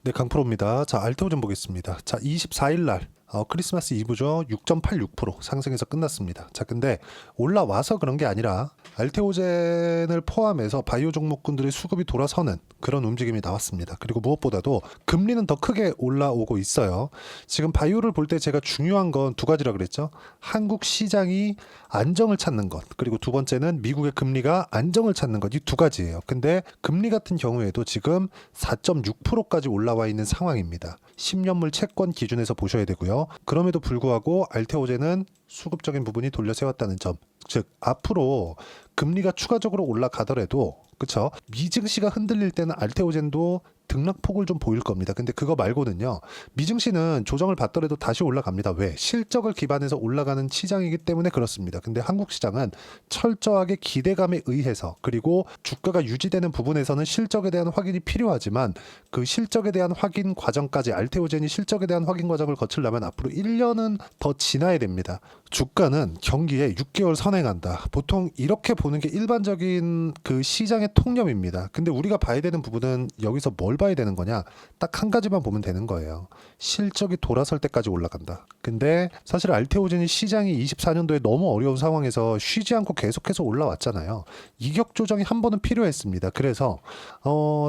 네, 강프로입니다. 자, 알테오 좀 보겠습니다. 자, 24일 날 크리스마스 이브죠. 6.86% 상승해서 끝났습니다. 자, 근데 올라와서 그런 게 아니라 알테오젠을 포함해서 바이오 종목군들의 수급이 돌아서는 그런 움직임이 나왔습니다. 그리고 무엇보다도 금리는 더 크게 올라오고 있어요. 지금 바이오를 볼 때 제가 중요한 건 두 가지라 그랬죠. 한국 시장이 안정을 찾는 것, 그리고 두 번째는 미국의 금리가 안정을 찾는 것, 이 두 가지예요. 근데 금리 같은 경우에도 지금 4.6%까지 올라와 있는 상황입니다. 10년물 채권 기준에서 보셔야 되고요. 그럼에도 불구하고 알테오젠은 수급적인 부분이 돌려 세웠다는 점, 즉 앞으로 금리가 추가적으로 올라가더라도 그쵸? 미증시가 흔들릴 때는 알테오젠도 등락폭을 좀 보일 겁니다. 근데 그거 말고는요. 미증시는 조정을 받더라도 다시 올라갑니다. 왜? 실적을 기반해서 올라가는 시장이기 때문에 그렇습니다. 근데 한국 시장은 철저하게 기대감에 의해서 그리고 주가가 유지되는 부분에서는 실적에 대한 확인이 필요하지만 그 실적에 대한 확인 과정까지 알테오젠이 실적에 대한 확인 과정을 거치려면 앞으로 1년은 더 지나야 됩니다. 주가는 경기에 6개월 선행한다. 보통 이렇게 보는 게 일반적인 그 시장의 통념입니다. 근데 우리가 봐야 되는 부분은 여기서 뭘 봐야 되는 거냐? 딱 한 가지만 보면 되는 거예요. 실적이 돌아설 때까지 올라간다. 근데 사실 알테오젠이 시장이 24년도에 너무 어려운 상황에서 쉬지 않고 계속해서 올라왔잖아요. 이격 조정이 한 번은 필요했습니다. 그래서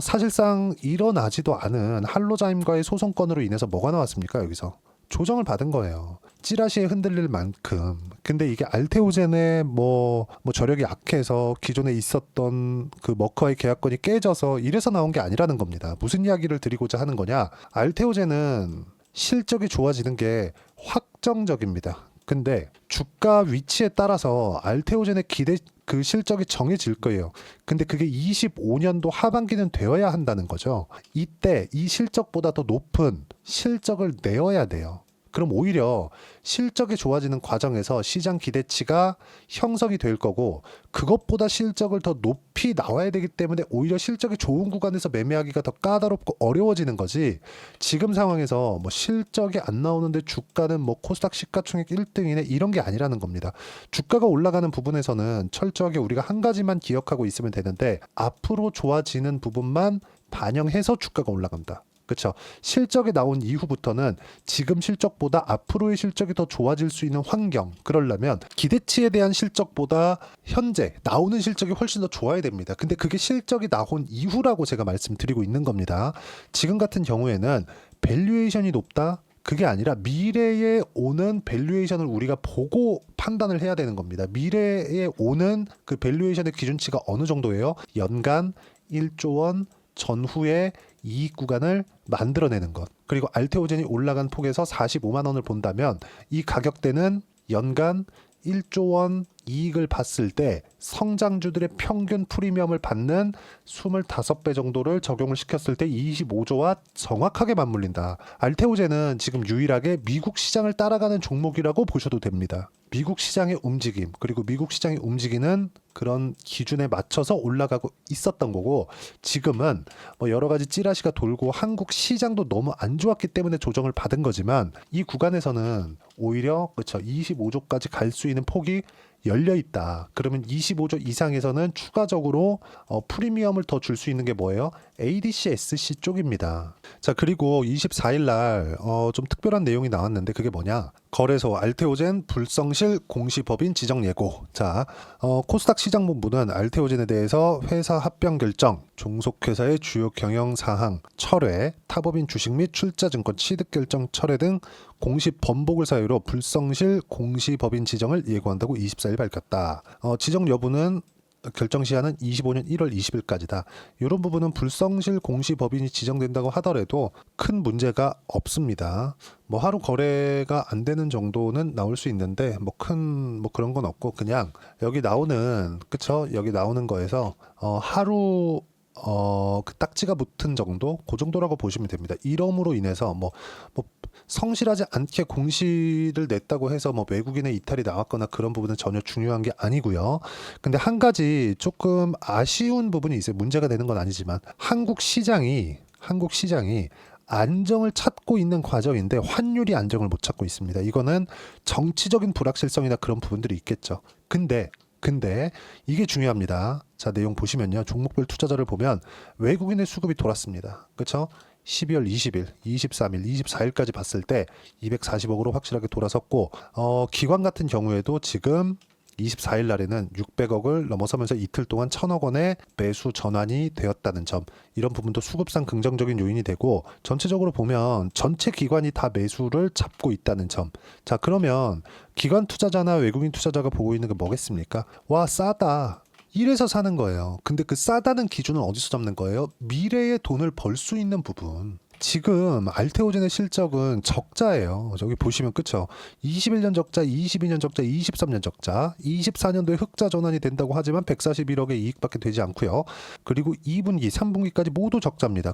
사실상 일어나지도 않은 할로자임과의 소송건으로 인해서 뭐가 나왔습니까? 여기서 조정을 받은 거예요. 찌라시에 흔들릴 만큼. 근데 이게 알테오젠의 뭐 저력이 약해서 기존에 있었던 그 머커의 계약건이 깨져서 이래서 나온 게 아니라는 겁니다. 무슨 이야기를 드리고자 하는 거냐? 알테오젠은 실적이 좋아지는 게 확정적입니다. 근데 주가 위치에 따라서 알테오젠의 기대 그 실적이 정해질 거예요. 근데 그게 25년도 하반기는 되어야 한다는 거죠. 이때 이 실적보다 더 높은 실적을 내어야 돼요. 그럼 오히려 실적이 좋아지는 과정에서 시장 기대치가 형성이 될 거고 그것보다 실적을 더 높이 나와야 되기 때문에 오히려 실적이 좋은 구간에서 매매하기가 더 까다롭고 어려워지는 거지. 지금 상황에서 뭐 실적이 안 나오는데 주가는 뭐 코스닥 시가총액 1등이네 이런 게 아니라는 겁니다. 주가가 올라가는 부분에서는 철저하게 우리가 한 가지만 기억하고 있으면 되는데 앞으로 좋아지는 부분만 반영해서 주가가 올라간다. 그렇죠. 실적이 나온 이후부터는 지금 실적보다 앞으로의 실적이 더 좋아질 수 있는 환경. 그러려면 기대치에 대한 실적보다 현재 나오는 실적이 훨씬 더 좋아야 됩니다. 근데 그게 실적이 나온 이후라고 제가 말씀드리고 있는 겁니다. 지금 같은 경우에는 밸류에이션이 높다? 그게 아니라 미래에 오는 밸류에이션을 우리가 보고 판단을 해야 되는 겁니다. 미래에 오는 그 밸류에이션의 기준치가 어느 정도예요? 연간 1조 원 전후의 이익 구간을 만들어내는 것. 그리고 알테오젠이 올라간 폭에서 45만 원을 본다면 이 가격대는 연간 1조 원 이익을 봤을 때 성장주들의 평균 프리미엄을 받는 25배 정도를 적용을 시켰을 때 25조와 정확하게 맞물린다. 알테오젠은 지금 유일하게 미국 시장을 따라가는 종목이라고 보셔도 됩니다. 미국 시장의 움직임, 그리고 미국 시장이 움직이는 그런 기준에 맞춰서 올라가고 있었던 거고 지금은 뭐 여러 가지 찌라시가 돌고 한국 시장도 너무 안 좋았기 때문에 조정을 받은 거지만 이 구간에서는 오히려 그렇죠. 25조까지 갈 수 있는 폭이 열려 있다. 그러면 25조 이상에서는 추가적으로 프리미엄을 더 줄 수 있는 게 뭐예요? ADC, SC 쪽입니다. 자, 그리고 24일 날 좀 특별한 내용이 나왔는데 그게 뭐냐? 거래소 알테오젠 불성실 공시법인 지정 예고. 자, 코스닥 시장본부는 알테오젠에 대해서 회사 합병 결정, 종속회사의 주요 경영 사항 철회, 타법인 주식 및 출자증권 취득 결정 철회 등 공시 번복을 사유로 불성실 공시법인 지정을 예고한다고 24일 밝혔다. 지정 여부는 결정 시한은 25년 1월 20일까지다. 이런 부분은 불성실 공시법인이 지정된다고 하더라도 큰 문제가 없습니다. 뭐 하루 거래가 안 되는 정도는 나올 수 있는데 뭐 그런 건 없고 그냥 여기 나오는 그쵸? 여기 나오는 거에서 하루 그 딱지가 붙은 정도 그 정도라고 보시면 됩니다. 이러므로 인해서 뭐 성실하지 않게 공시를 냈다고 해서 뭐 외국인의 이탈이 나왔거나 그런 부분은 전혀 중요한 게 아니고요. 근데 한 가지 조금 아쉬운 부분이 있어요. 문제가 되는 건 아니지만 한국 시장이 안정을 찾고 있는 과정인데 환율이 안정을 못 찾고 있습니다. 이거는 정치적인 불확실성이나 그런 부분들이 있겠죠. 근데 이게 중요합니다. 자, 내용 보시면요. 종목별 투자자를 보면 외국인의 수급이 돌았습니다. 그렇죠? 12월 20일, 23일, 24일까지 봤을 때 240억으로 확실하게 돌아섰고 기관 같은 경우에도 지금 24일 날에는 600억을 넘어서면서 이틀 동안 1000억 원의 매수 전환이 되었다는 점, 이런 부분도 수급상 긍정적인 요인이 되고 전체적으로 보면 전체 기관이 다 매수를 잡고 있다는 점. 자, 그러면 기관 투자자나 외국인 투자자가 보고 있는 게 뭐겠습니까? 와, 싸다. 이래서 사는 거예요. 근데 그 싸다는 기준은 어디서 잡는 거예요? 미래에 돈을 벌 수 있는 부분. 지금 알테오젠의 실적은 적자예요. 저기 보시면 그쵸? 21년 적자, 22년 적자, 23년 적자, 24년도에 흑자 전환이 된다고 하지만 141억의 이익밖에 되지 않고요. 그리고 2분기, 3분기까지 모두 적자입니다.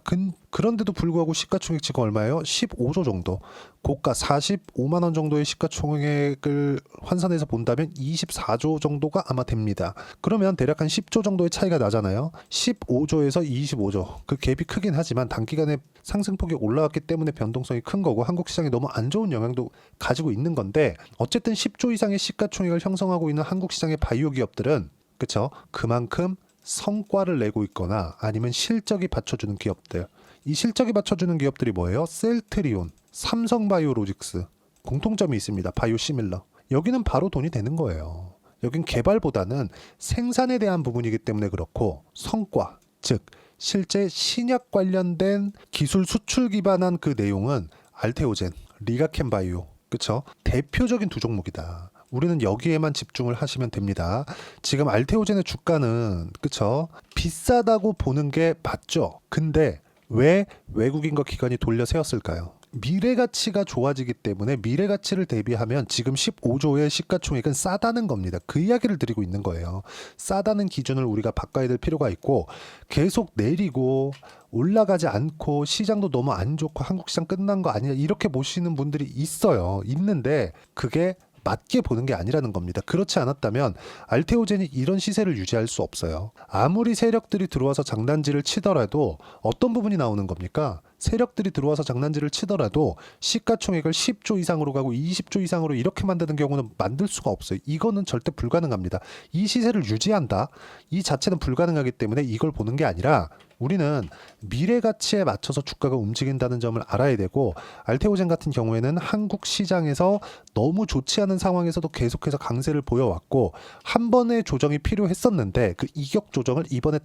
그런데도 불구하고 시가총액 지금 얼마예요? 15조 정도. 고가 45만 원 정도의 시가총액을 환산해서 본다면 24조 정도가 아마 됩니다. 그러면 대략 한 10조 정도의 차이가 나잖아요. 15조에서 25조. 그 갭이 크긴 하지만 단기간에 상승폭이 올라왔기 때문에 변동성이 큰 거고 한국 시장에 너무 안 좋은 영향도 가지고 있는 건데, 어쨌든 10조 이상의 시가총액을 형성하고 있는 한국 시장의 바이오 기업들은 그쵸? 그만큼 성과를 내고 있거나 아니면 실적이 받쳐주는 기업들. 이 실적이 받쳐주는 기업들이 뭐예요? 셀트리온, 삼성바이오로직스. 공통점이 있습니다. 바이오시밀러. 여기는 바로 돈이 되는 거예요. 여긴 개발보다는 생산에 대한 부분이기 때문에 그렇고, 성과, 즉 실제 신약 관련된 기술 수출 기반한 그 내용은 알테오젠, 리가켄바이오, 그쵸? 대표적인 두 종목이다. 우리는 여기에만 집중을 하시면 됩니다. 지금 알테오젠의 주가는 그쵸? 비싸다고 보는 게 맞죠? 근데 왜 외국인과 기관이 돌려 세웠을까요? 미래 가치가 좋아지기 때문에 미래 가치를 대비하면 지금 15조의 시가총액은 싸다는 겁니다. 그 이야기를 드리고 있는 거예요. 싸다는 기준을 우리가 바꿔야 될 필요가 있고, 계속 내리고 올라가지 않고 시장도 너무 안 좋고 한국 시장 끝난 거 아니냐 이렇게 보시는 분들이 있어요. 있는데 그게 맞게 보는 게 아니라는 겁니다. 그렇지 않았다면 알테오젠이 이런 시세를 유지할 수 없어요. 아무리 세력들이 들어와서 장난질을 치더라도 어떤 부분이 나오는 겁니까? 세력들이 들어와서 장난질을 치더라도 시가총액을 10조 이상으로 가고 20조 이상으로 이렇게 만드는 경우는 만들 수가 없어요. 이거는 절대 불가능합니다. 이 시세를 유지한다? 이 자체는 불가능하기 때문에 이걸 보는 게 아니라 우리는 미래 가치에 맞춰서 주가가 움직인다는 점을 알아야 되고, 알테오젠 같은 경우에는 한국 시장에서 너무 좋지 않은 상황에서도 계속해서 강세를 보여왔고, 한 번의 조정이 필요했었는데 그 이격 조정을 이번에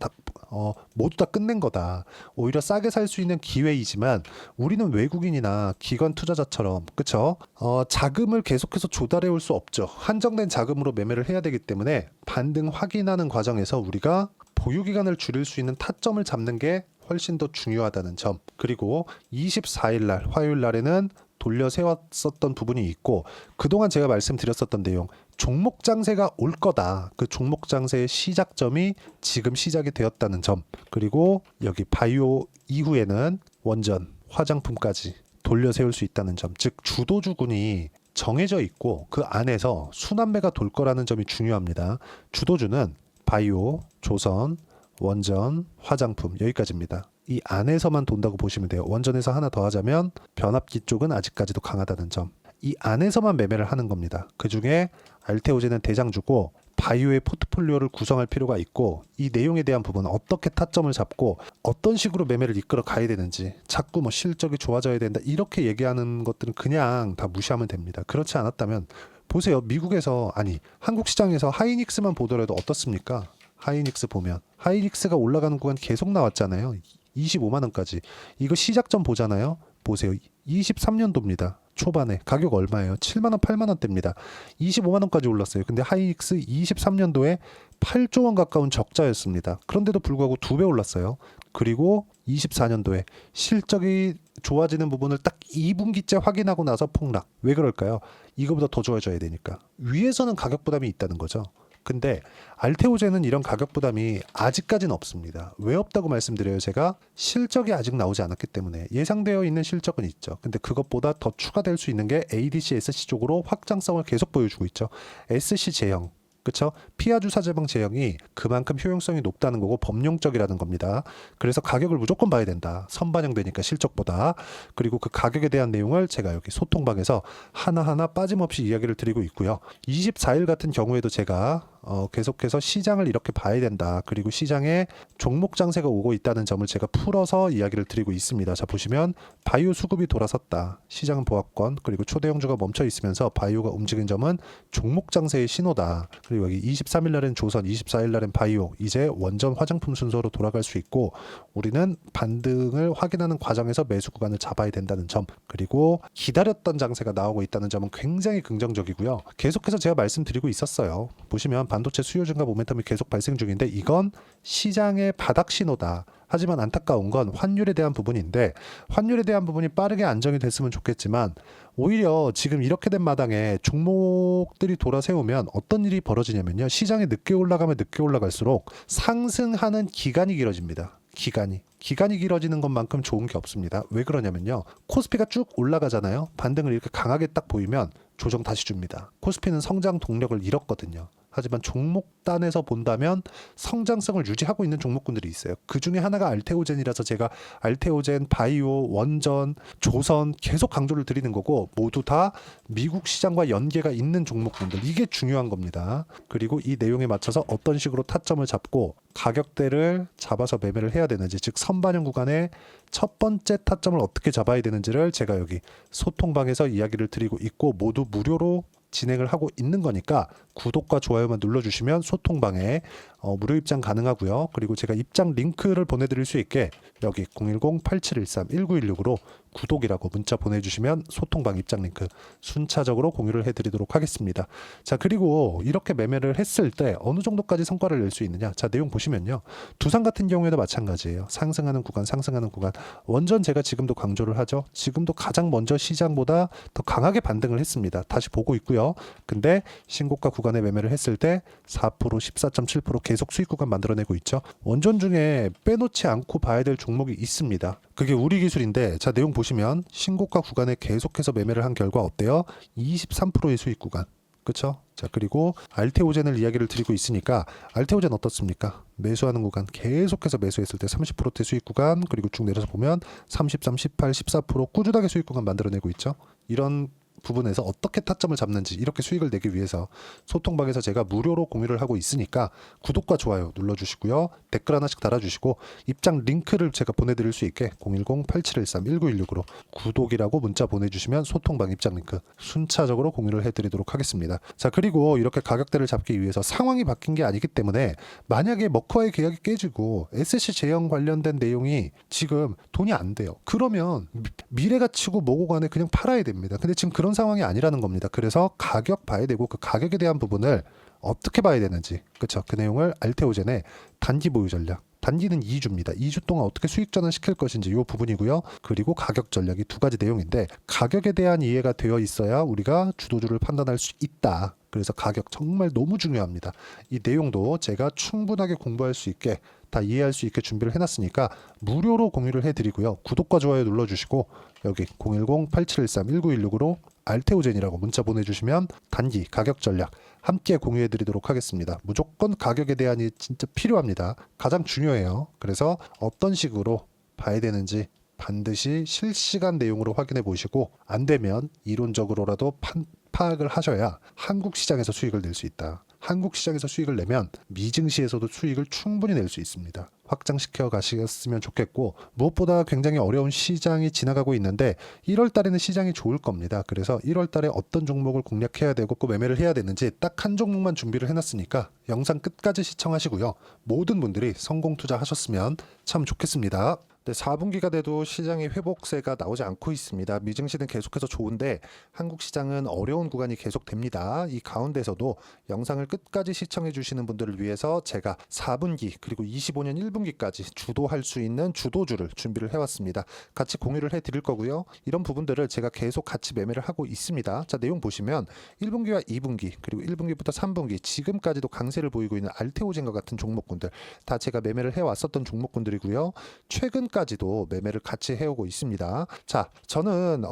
모두 다 끝낸 거다. 오히려 싸게 살 수 있는 기회이지만 우리는 외국인이나 기관 투자자처럼 그쵸? 자금을 계속해서 조달해 올 수 없죠. 한정된 자금으로 매매를 해야 되기 때문에 반등 확인하는 과정에서 우리가 보유기간을 줄일 수 있는 타점을 잡는 게 훨씬 더 중요하다는 점. 그리고 24일 날 화요일 날에는 돌려 세웠었던 부분이 있고, 그동안 제가 말씀드렸었던 내용, 종목 장세가 올 거다. 그 종목 장세의 시작점이 지금 시작이 되었다는 점. 그리고 여기 바이오 이후에는 원전, 화장품까지 돌려 세울 수 있다는 점. 즉 주도주군이 정해져 있고 그 안에서 순환매가 돌 거라는 점이 중요합니다. 주도주는 바이오, 조선, 원전, 화장품 여기까지입니다. 이 안에서만 돈다고 보시면 돼요. 원전에서 하나 더 하자면 변압기 쪽은 아직까지도 강하다는 점. 이 안에서만 매매를 하는 겁니다. 그중에 알테오젠은 대장주고 바이오의 포트폴리오를 구성할 필요가 있고, 이 내용에 대한 부분은 어떻게 타점을 잡고 어떤 식으로 매매를 이끌어 가야 되는지, 자꾸 뭐 실적이 좋아져야 된다 이렇게 얘기하는 것들은 그냥 다 무시하면 됩니다. 그렇지 않았다면 보세요. 미국에서, 아니 한국 시장에서 하이닉스만 보더라도 어떻습니까? 하이닉스 보면 하이닉스가 올라가는 구간 계속 나왔잖아요. 25만 원까지. 이거 시작점 보잖아요. 보세요. 23년도입니다. 초반에 가격 얼마예요? 7만 원, 8만 원대입니다. 25만 원까지 올랐어요. 근데 하이닉스 23년도에 8조 원 가까운 적자였습니다. 그런데도 불구하고 2배 올랐어요. 그리고 24년도에 실적이 좋아지는 부분을 딱 2분기째 확인하고 나서 폭락. 왜 그럴까요? 이거보다 더 좋아져야 되니까. 위에서는 가격 부담이 있다는 거죠. 근데 알테오젠은 이런 가격 부담이 아직까지는 없습니다. 왜 없다고 말씀드려요? 제가 실적이 아직 나오지 않았기 때문에. 예상되어 있는 실적은 있죠. 근데 그것보다 더 추가될 수 있는 게 ADC, SC 쪽으로 확장성을 계속 보여주고 있죠. SC 제형, 그쵸? 피하 주사 제방 제형이 그만큼 효용성이 높다는 거고 범용적이라는 겁니다. 그래서 가격을 무조건 봐야 된다. 선반영되니까 실적보다. 그리고 그 가격에 대한 내용을 제가 여기 소통방에서 하나하나 빠짐없이 이야기를 드리고 있고요. 24일 같은 경우에도 제가 계속해서 시장을 이렇게 봐야 된다. 그리고 시장에 종목 장세가 오고 있다는 점을 제가 풀어서 이야기를 드리고 있습니다. 자, 보시면 바이오 수급이 돌아섰다. 시장은 보합권, 그리고 초대형주가 멈춰 있으면서 바이오가 움직인 점은 종목 장세의 신호다. 그리고 여기 23일 날엔 조선, 24일 날엔 바이오, 이제 원전 화장품 순서로 돌아갈 수 있고, 우리는 반등을 확인하는 과정에서 매수 구간을 잡아야 된다는 점, 그리고 기다렸던 장세가 나오고 있다는 점은 굉장히 긍정적이고요. 계속해서 제가 말씀드리고 있었어요. 보시면 반도체 수요 증가 모멘텀이 계속 발생 중인데 이건 시장의 바닥 신호다. 하지만 안타까운 건 환율에 대한 부분인데, 환율에 대한 부분이 빠르게 안정이 됐으면 좋겠지만 오히려 지금 이렇게 된 마당에 종목들이 돌아세우면 어떤 일이 벌어지냐면요, 시장이 늦게 올라가면 늦게 올라갈수록 상승하는 기간이 길어집니다. 기간이 길어지는 것만큼 좋은 게 없습니다. 왜 그러냐면요, 코스피가 쭉 올라가잖아요. 반등을 이렇게 강하게 딱 보이면 조정 다시 줍니다. 코스피는 성장 동력을 잃었거든요. 하지만 종목단에서 본다면 성장성을 유지하고 있는 종목군들이 있어요. 그 중에 하나가 알테오젠이라서 제가 알테오젠, 바이오, 원전, 조선 계속 강조를 드리는 거고, 모두 다 미국 시장과 연계가 있는 종목군들, 이게 중요한 겁니다. 그리고 이 내용에 맞춰서 어떤 식으로 타점을 잡고 가격대를 잡아서 매매를 해야 되는지, 즉 선반영 구간의 첫 번째 타점을 어떻게 잡아야 되는지를 제가 여기 소통방에서 이야기를 드리고 있고, 모두 무료로 진행을 하고 있는 거니까 구독과 좋아요만 눌러주시면 소통방에 무료 입장 가능하고요. 그리고 제가 입장 링크를 보내드릴 수 있게 여기 010-8713-1916으로 구독이라고 문자 보내주시면 소통방 입장 링크 순차적으로 공유를 해드리도록 하겠습니다. 자, 그리고 이렇게 매매를 했을 때 어느 정도까지 성과를 낼 수 있느냐. 자, 내용 보시면요, 두산 같은 경우에도 마찬가지예요. 상승하는 구간. 원전 제가 지금도 강조를 하죠. 지금도 가장 먼저 시장보다 더 강하게 반등을 했습니다. 다시 보고 있고요. 근데 신고가 구간에 매매를 했을 때 4%, 14.7% 계속 수익 구간 만들어내고 있죠. 원전 중에 빼놓지 않고 봐야 될 종목이 있습니다. 그게 우리 기술인데, 자, 내용 보시면 신고가 구간에 계속해서 매매를 한 결과 어때요? 23%의 수익 구간. 그렇죠? 자, 그리고 알테오젠을 이야기를 드리고 있으니까 알테오젠 어떻습니까? 매수하는 구간 계속해서 매수했을 때 30%대 수익 구간, 그리고 쭉 내려서 보면 33, 18, 14% 꾸준하게 수익 구간 만들어내고 있죠. 이런 부분에서 어떻게 타점을 잡는지, 이렇게 수익을 내기 위해서 소통방에서 제가 무료로 공유를 하고 있으니까 구독과 좋아요 눌러주시고요. 댓글 하나씩 달아주시고 입장 링크를 제가 보내드릴 수 있게 010-8713-1916으로 구독이라고 문자 보내주시면 소통방 입장 링크 순차적으로 공유를 해드리도록 하겠습니다. 자, 그리고 이렇게 가격대를 잡기 위해서 상황이 바뀐 게 아니기 때문에, 만약에 머커의 계약이 깨지고 SC 제형 관련된 내용이 지금 돈이 안 돼요. 그러면 미래가치고 뭐고 간에 그냥 팔아야 됩니다. 근데 지금 그런 상황이 아니라는 겁니다. 그래서 가격 봐야 되고, 그 가격에 대한 부분을 어떻게 봐야 되는지, 그렇죠? 그 내용을 알테오젠의 단기 보유 전략, 단기는 2주입니다. 2주 동안 어떻게 수익 전환시킬 것인지 이 부분이고요. 그리고 가격 전략이 두 가지 내용인데, 가격에 대한 이해가 되어 있어야 우리가 주도주를 판단할 수 있다. 그래서 가격 정말 너무 중요합니다. 이 내용도 제가 충분하게 공부할 수 있게, 다 이해할 수 있게 준비를 해놨으니까 무료로 공유를 해드리고요. 구독과 좋아요 눌러주시고 여기 010-8713-1916으로 알테오젠이라고 문자 보내주시면 단기 가격 전략 함께 공유해드리도록 하겠습니다. 무조건 가격에 대한이 진짜 필요합니다. 가장 중요해요. 그래서 어떤 식으로 봐야 되는지 반드시 실시간 내용으로 확인해 보시고, 안 되면 이론적으로라도 파악을 하셔야 한국 시장에서 수익을 낼 수 있다. 한국 시장에서 수익을 내면 미증시에서도 수익을 충분히 낼 수 있습니다. 확장시켜 가셨으면 좋겠고, 무엇보다 굉장히 어려운 시장이 지나가고 있는데 1월 달에는 시장이 좋을 겁니다. 그래서 1월 달에 어떤 종목을 공략해야 되고 꼭 매매를 해야 되는지 딱 한 종목만 준비를 해놨으니까 영상 끝까지 시청하시고요. 모든 분들이 성공 투자하셨으면 참 좋겠습니다. 네, 4분기가 돼도 시장의 회복세가 나오지 않고 있습니다. 미증시는 계속해서 좋은데 한국 시장은 어려운 구간이 계속됩니다. 이 가운데서도 영상을 끝까지 시청해 주시는 분들을 위해서 제가 4분기 그리고 25년 1분기까지 주도할 수 있는 주도주를 준비를 해왔습니다. 같이 공유를 해드릴 거고요. 이런 부분들을 제가 계속 같이 매매를 하고 있습니다. 자, 내용 보시면 1분기와 2분기 그리고 1분기부터 3분기 지금까지도 강세를 보이고 있는 알테오젠과 같은 종목군들 다 제가 매매를 해왔었던 종목군들이고요. 최근 지금까지도 매매를 같이 해오고 있습니다. 자, 저는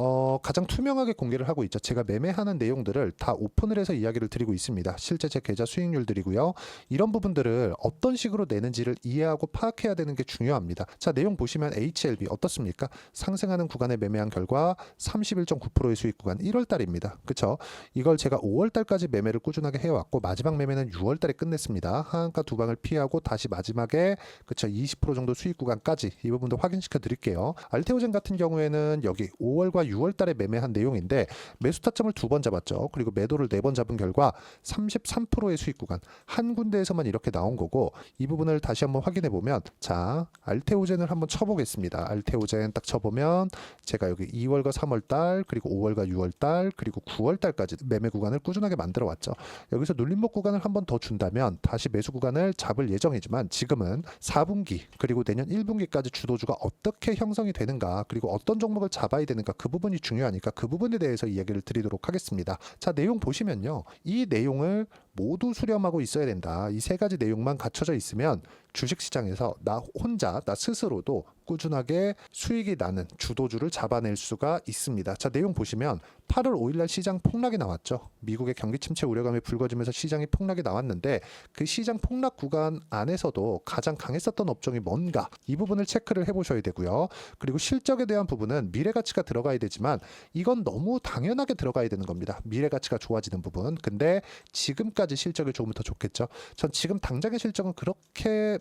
가장 투명하게 공개를 하고 있죠. 제가 매매하는 내용들을 다 오픈을 해서 이야기를 드리고 있습니다. 실제 제 계좌 수익률들이고요. 이런 부분들을 어떤 식으로 내는지를 이해하고 파악해야 되는 게 중요합니다. 자, 내용 보시면 HLB 어떻습니까? 상승하는 구간에 매매한 결과 31.9%의 수익 구간 1월 달입니다. 그쵸? 이걸 제가 5월 달까지 매매를 꾸준하게 해왔고 마지막 매매는 6월 달에 끝냈습니다. 하한가 두 방을 피하고 다시 마지막에 그쵸 20% 정도 수익 구간까지 이 부분도 확인시켜 드릴게요. 알테오젠 같은 경우에는 여기 5월과 6월 달에 매매한 내용인데 매수 타점을 2번 잡았죠. 그리고 매도를 4번 잡은 결과 33%의 수익 구간 한 군데에서만 이렇게 나온 거고 이 부분을 다시 한번 확인해 보면 자 알테오젠을 한번 쳐보겠습니다. 알테오젠 딱 쳐보면 제가 여기 2월과 3월 달 그리고 5월과 6월 달 그리고 9월 달까지 매매 구간을 꾸준하게 만들어 왔죠. 여기서 눌림목 구간을 한번 더 준다면 다시 매수 구간을 잡을 예정이지만 지금은 4분기 그리고 내년 1분기까지 주도주가 어떻게 형성이 되는가 그리고 어떤 종목을 잡아야 되는가 그 부분이 중요하니까 그 부분에 대해서 이야기를 드리도록 하겠습니다. 자, 내용 보시면요. 이 내용을 모두 수렴하고 있어야 된다. 이 세 가지 내용만 갖춰져 있으면 주식시장에서 나 혼자 나 스스로도 꾸준하게 수익이 나는 주도주를 잡아낼 수가 있습니다. 자, 내용 보시면 8월 5일날 시장 폭락이 나왔죠. 미국의 경기 침체 우려감이 불거지면서 시장이 폭락이 나왔는데 그 시장 폭락 구간 안에서도 가장 강했었던 업종이 뭔가 이 부분을 체크를 해보셔야 되고요. 그리고 실적에 대한 부분은 미래가치가 들어가야 되지만 이건 너무 당연하게 들어가야 되는 겁니다. 미래가치가 좋아지는 부분. 근데 지금까지 실적이 좋으면 더 좋겠죠. 전 지금 당장의 실적은 그렇게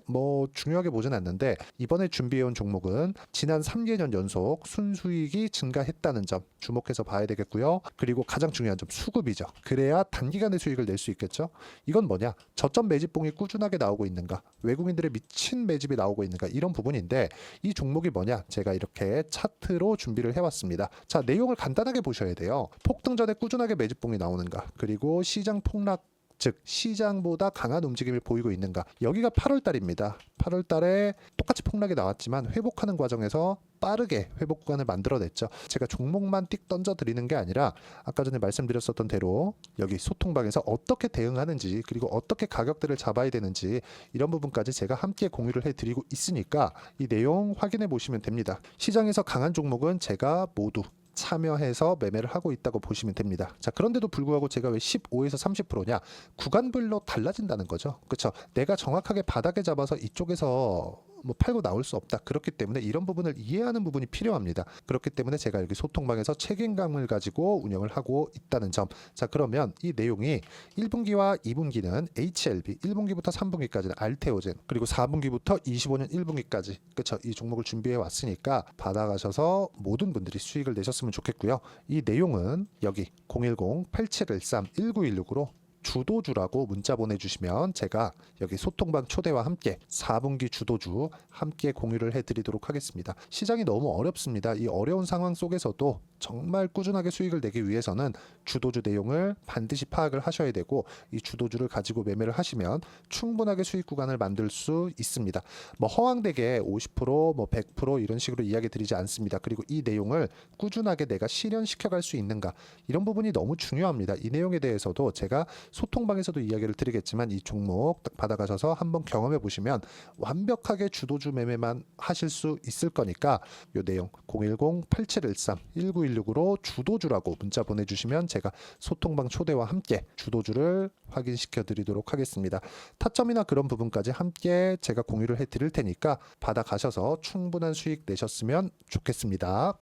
중요하게 보진 않는데 이번에 준비해온 종목은 지난 3개년 연속 순수익이 증가했다는 점 주목해서 봐야 되겠고요. 그리고 가장 중요한 점 수급이죠. 그래야 단기간에 수익을 낼 수 있겠죠. 이건 뭐냐? 저점 매집봉이 꾸준하게 나오고 있는가? 외국인들의 미친 매집이 나오고 있는가? 이런 부분인데 이 종목이 뭐냐? 제가 이렇게 차트로 준비를 해왔습니다. 자, 내용을 간단하게 보셔야 돼요. 폭등 전에 꾸준하게 매집봉이 나오는가? 그리고 시장 폭락 즉 시장보다 강한 움직임을 보이고 있는가. 여기가 8월 달입니다. 8월 달에 똑같이 폭락이 나왔지만 회복하는 과정에서 빠르게 회복 구간을 만들어냈죠. 제가 종목만 띡 던져 드리는 게 아니라 아까 전에 말씀드렸었던 대로 여기 소통방에서 어떻게 대응하는지 그리고 어떻게 가격들을 잡아야 되는지 이런 부분까지 제가 함께 공유를 해드리고 있으니까 이 내용 확인해 보시면 됩니다. 시장에서 강한 종목은 제가 모두 참여해서 매매를 하고 있다고 보시면 됩니다. 자, 그런데도 불구하고 제가 왜 15에서 30%냐? 구간별로 달라진다는 거죠. 그렇죠? 내가 정확하게 바닥에 잡아서 이쪽에서 팔고 나올 수 없다. 그렇기 때문에 이런 부분을 이해하는 부분이 필요합니다. 그렇기 때문에 제가 여기 소통방에서 책임감을 가지고 운영을 하고 있다는 점. 자, 그러면 이 내용이 1분기와 2분기는 HLB, 1분기부터 3분기까지는 알테오젠, 그리고 4분기부터 25년 1분기까지 그렇죠. 이 종목을 준비해 왔으니까 받아가셔서 모든 분들이 수익을 내셨으면 좋겠고요. 이 내용은 여기 010-8713-1916으로 주도주라고 문자 보내주시면 제가 여기 소통방 초대와 함께 4분기 주도주 함께 공유를 해드리도록 하겠습니다. 시장이 너무 어렵습니다. 이 어려운 상황 속에서도 정말 꾸준하게 수익을 내기 위해서는 주도주 내용을 반드시 파악을 하셔야 되고 이 주도주를 가지고 매매를 하시면 충분하게 수익 구간을 만들 수 있습니다. 허황되게 50%, 100% 이런 식으로 이야기 드리지 않습니다. 그리고 이 내용을 꾸준하게 내가 실현시켜 갈 수 있는가 이런 부분이 너무 중요합니다. 이 내용에 대해서도 제가 소통방에서도 이야기를 드리겠지만 이 종목 딱 받아가셔서 한번 경험해 보시면 완벽하게 주도주 매매만 하실 수 있을 거니까 이 내용 010-8713-1916으로 주도주라고 문자 보내주시면 제가 소통방 초대와 함께 주도주를 확인시켜 드리도록 하겠습니다. 타점이나 그런 부분까지 함께 제가 공유를 해 드릴 테니까 받아가셔서 충분한 수익 내셨으면 좋겠습니다.